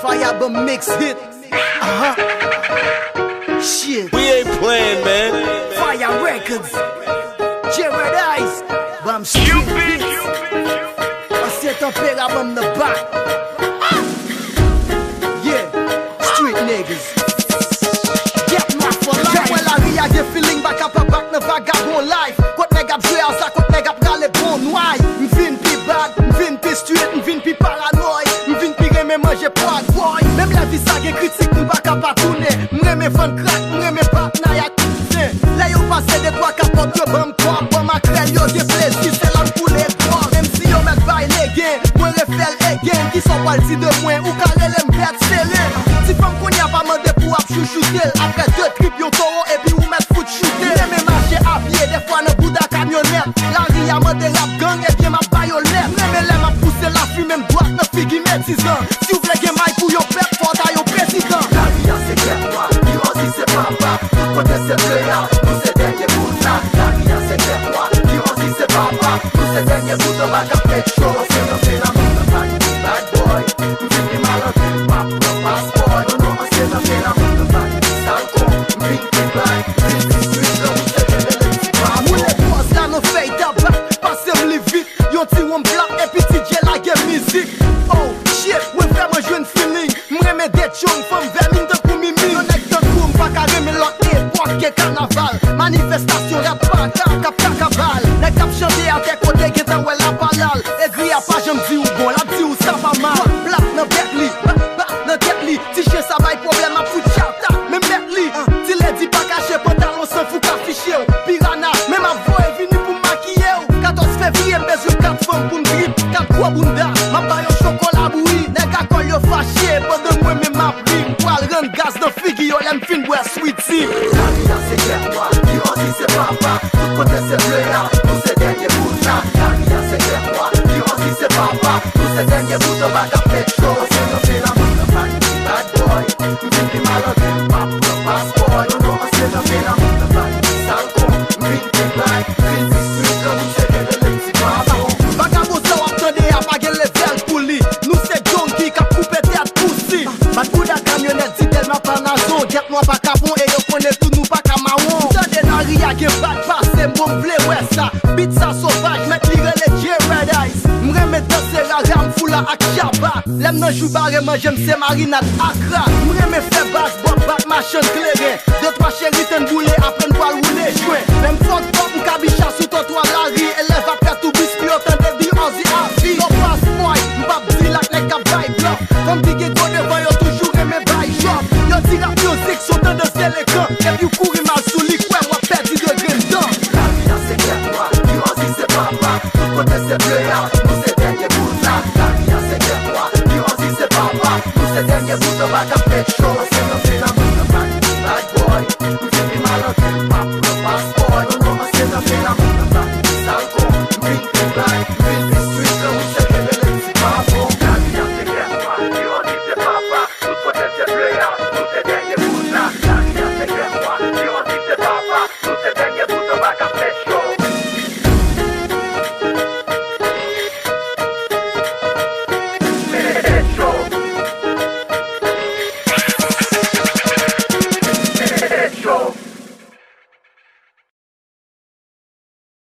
Tanperamanm mix hit. Shit. We ain't playing, man. Fire Records. Jared Ice. But I'm stupid. Ansyen Tanperamanm the back. Yeah. Street niggas. Get my for life. Well, I ria get feeling back up a back na vagabond life. Kot neg ap jwe a sa, kot neg ap gale bon noy. M'vin pi bad, m'vin pi street, m'vin pi paranoï. M'vin pi reme manje poag boy. Même la vie sa gen kritik nou baka pa tourne. M'reme vend crack, m'reme bat na ya t***. Là yo passe de trois capotes yo bam quoi. Bon ma crème yo gen plaisir, c'est là pour les droits. Même si yo met bail les gains, moi refel again. Qui sont pas le de moins ou carré l'aime perte serré. Si femme qu'on y a pas mandé pour ap chouchouter. Après deux trips yo toro et puis ou met foot shooter. M'reme marcher à pied, des fois dans bout da camionnette. La ria mandé rap gang et bien ma baïonnette. M'reme l'aime a pousser la fumée m'droite na figi métisant. Si vous voulez gen maille pour yo perte, faut ta yo président. La ria c'est clair moi, Irosi c'est papa. Tout côté c'est pléa, nous c'est dernier bout là. La ria c'est clair moi, Irosi c'est papa. Nous c'est dernier bout de ma capette show. C'est le phénomène de bad boy. Nous c'est des malades, pas pour le passeport. Non non, c'est le phénomène de bad sale con. Big big black, big street, nous c'est des électriques. Mou les boss là nous fait tabac. Passez-moi les vite, yon ti wom black et puis ti dje la game musique. Oh shit, ouais vraiment joue une feeling. M'reme det chong, femme vermine de kou mimi. Yon ek de kou m'pa ka reme l'autre époque ke carnaval. Manifestation rap pa kap kabal. Nek ap chante a te kote ki tan wè la palal. E gri a pa jom di ou bon, la di ou sa pa mal. Black nan Berkeley, nan Tetli. Ti che sa bay problème a fout chata, men Berkeley. Ti le di pa kache pantalon sans fou ka fichier ou. Piranha, men ma voix est vini pou maquiller ou. 14 février m'bezou 4 femmes pou m'grip. 4 kwa bunda, ma bayo chocolat boui. Nek a kol yo faché, pendant moi men ma prim. Poil rend gaz dans figi yo lem fin bois sweet tea. La ria c'est clair moi, Irosi c'est papa. Tout côté c'est pléa, nous c'est dernier bout là. La ria c'est clair moi, Irosi c'est papa. Nous c'est dernier bout de ma capette show. C'est le phénomène de bad boy. Nous c'est des malades, pas pour le passeport. Non non, c'est le phénomène de bad sale con. Big big black, big street, nous c'est des électriques. Vagabond sa wap tande a pa gen level pou li. Nou se junkie ka poupe tèt poussi. Mat kou da camionette si tel ma pa nazo. Get moi pa kapon e yo kone tout nou pa kamawon. Tande nan ria gen bad passe m'bon vle wè sa. Beat sa sauvage met li rele Jared Ice. M'reme danse la ram foula ak chaba. Lem nan jou bareman jem se marinade akra. M'reme fè bass bop bak machin kleren. 2-3 chéri ten boule apren kwa roule chouin. Lem fok pop m'kabicha sou trottoir la ri. Elève apè tout bis pi otande di anzi avi. No pass boy, m'bap di lak nek a bay bluff. Kom di ge go devan yo toujou reme bay shop. Yo di rap music sotan de selekan. Et puis kouri mal sou li kwen wap perdi de gren dan. La ria c'est clair moi, Irosi c'est papa. Tout côté c'est pléa, nous c'est dernier bout là. La ria c'est clair moi, Irosi c'est papa. Nous c'est dernier bout de ma capette.